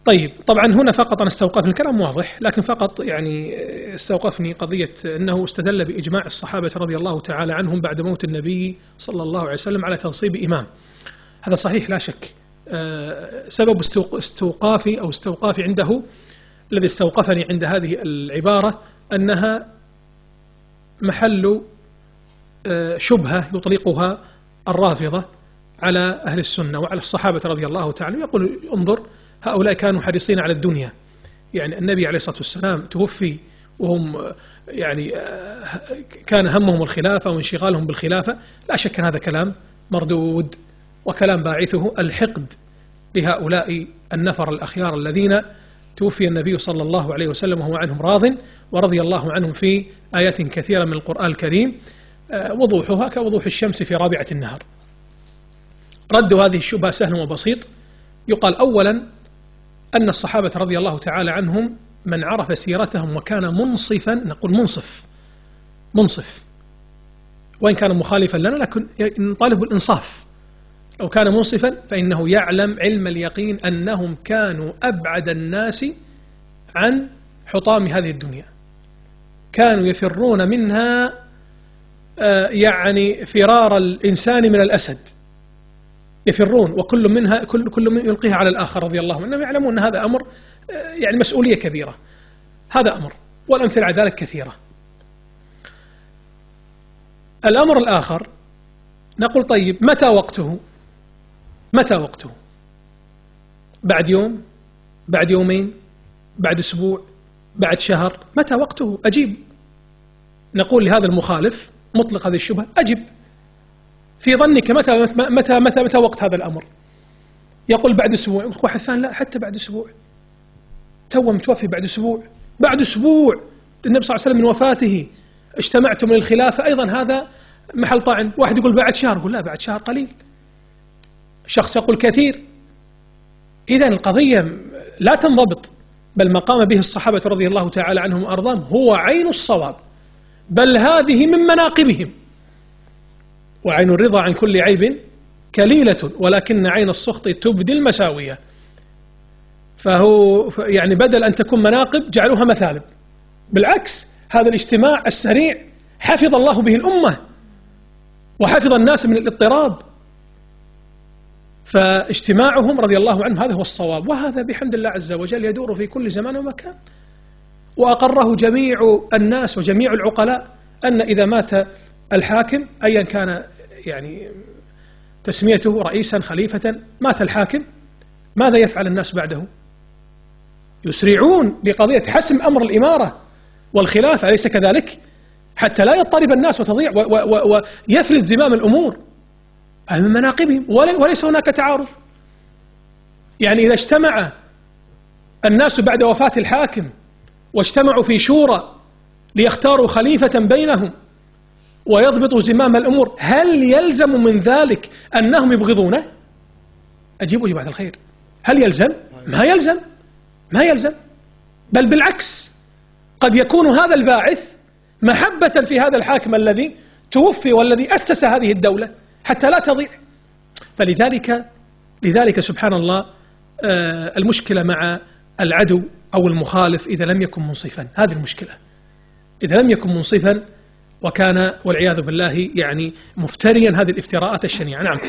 طيب طبعا هنا فقط أنا استوقفني الكلام واضح، لكن فقط يعني استوقفني قضية أنه استدل بإجماع الصحابة رضي الله تعالى عنهم بعد موت النبي صلى الله عليه وسلم على تنصيب إمام. هذا صحيح لا شك. سبب استوقافي عنده، الذي استوقفني عند هذه العبارة، أنها محل شبهة يطلقها الرافضة على أهل السنة وعلى الصحابة رضي الله تعالى. يقول انظر هؤلاء كانوا حريصين على الدنيا، يعني النبي عليه الصلاة والسلام توفي وهم يعني كان همهم الخلافة وانشغالهم بالخلافة. لا شك أن هذا كلام مردود وكلام باعثه الحقد لهؤلاء النفر الأخيار الذين توفي النبي صلى الله عليه وسلم وهو عنهم راض ورضي الله عنهم في آيات كثيرة من القرآن الكريم وضوحها كوضوح الشمس في رابعة النهار. رد هذه الشبهة سهل وبسيط. يقال أولا أن الصحابة رضي الله تعالى عنهم من عرف سيرتهم وكان منصفا، نقول منصف وإن كان مخالفا لنا لكن نطالب بالإنصاف. لو كان منصفا فإنه يعلم علم اليقين أنهم كانوا أبعد الناس عن حطام هذه الدنيا، كانوا يفرون منها يعني فرار الإنسان من الأسد، يفرون وكل من يلقيها على الآخر رضي الله عنهم، يعلمون أن هذا أمر يعني مسؤولية كبيرة. هذا أمر، والأمثلة على ذلك كثيرة. الأمر الآخر نقول طيب متى وقته؟ بعد يوم، بعد يومين، بعد أسبوع، بعد شهر؟ متى وقته؟ أجيب. نقول لهذا المخالف مطلق هذه الشبهة أجب في ظنك متى وقت هذا الأمر؟ يقول بعد أسبوع. يقول واحد ثاني لا حتى بعد أسبوع، تو متوفي بعد أسبوع. النبي صلى الله عليه وسلم من وفاته اجتمعتم للخلافة، أيضا هذا محل طعن. واحد يقول بعد شهر، يقول لا بعد شهر قليل. شخص يقول كثير. إذن القضية لا تنضبط، بل ما قام به الصحابة رضي الله تعالى عنهم وأرضاهم هو عين الصواب، بل هذه من مناقبهم. وعين الرضا عن كل عيب كليلة ولكن عين السخط تبدي المساوية. فهو يعني بدل أن تكون مناقب جعلوها مثالب. بالعكس، هذا الاجتماع السريع حفظ الله به الأمة وحفظ الناس من الاضطراب، فاجتماعهم رضي الله عنهم هذا هو الصواب، وهذا بحمد الله عز وجل يدور في كل زمان ومكان. وأقره جميع الناس وجميع العقلاء أن إذا مات الحاكم أيا كان يعني تسميته رئيسا خليفة، مات الحاكم، ماذا يفعل الناس بعده؟ يسرعون لقضية حسم أمر الإمارة والخلافة، أليس كذلك؟ حتى لا يضطرب الناس وتضيع ويفلت زمام الأمور. هذا من مناقبهم، وليس هناك تعارض. يعني إذا اجتمع الناس بعد وفاة الحاكم واجتمعوا في شورى ليختاروا خليفة بينهم ويضبطوا زمام الأمور، هل يلزم من ذلك أنهم يبغضونه؟ أجيبوا جماعة الخير، هل يلزم؟ ما يلزم، بل بالعكس، قد يكون هذا الباعث محبة في هذا الحاكم الذي توفي والذي أسس هذه الدولة حتى لا تضيع. لذلك سبحان الله المشكلة مع العدو أو المخالف إذا لم يكن منصفا، هذه المشكلة. إذا لم يكن منصفا وكان والعياذ بالله يعني مفتريا هذه الافتراءات الشنيعة. نعم.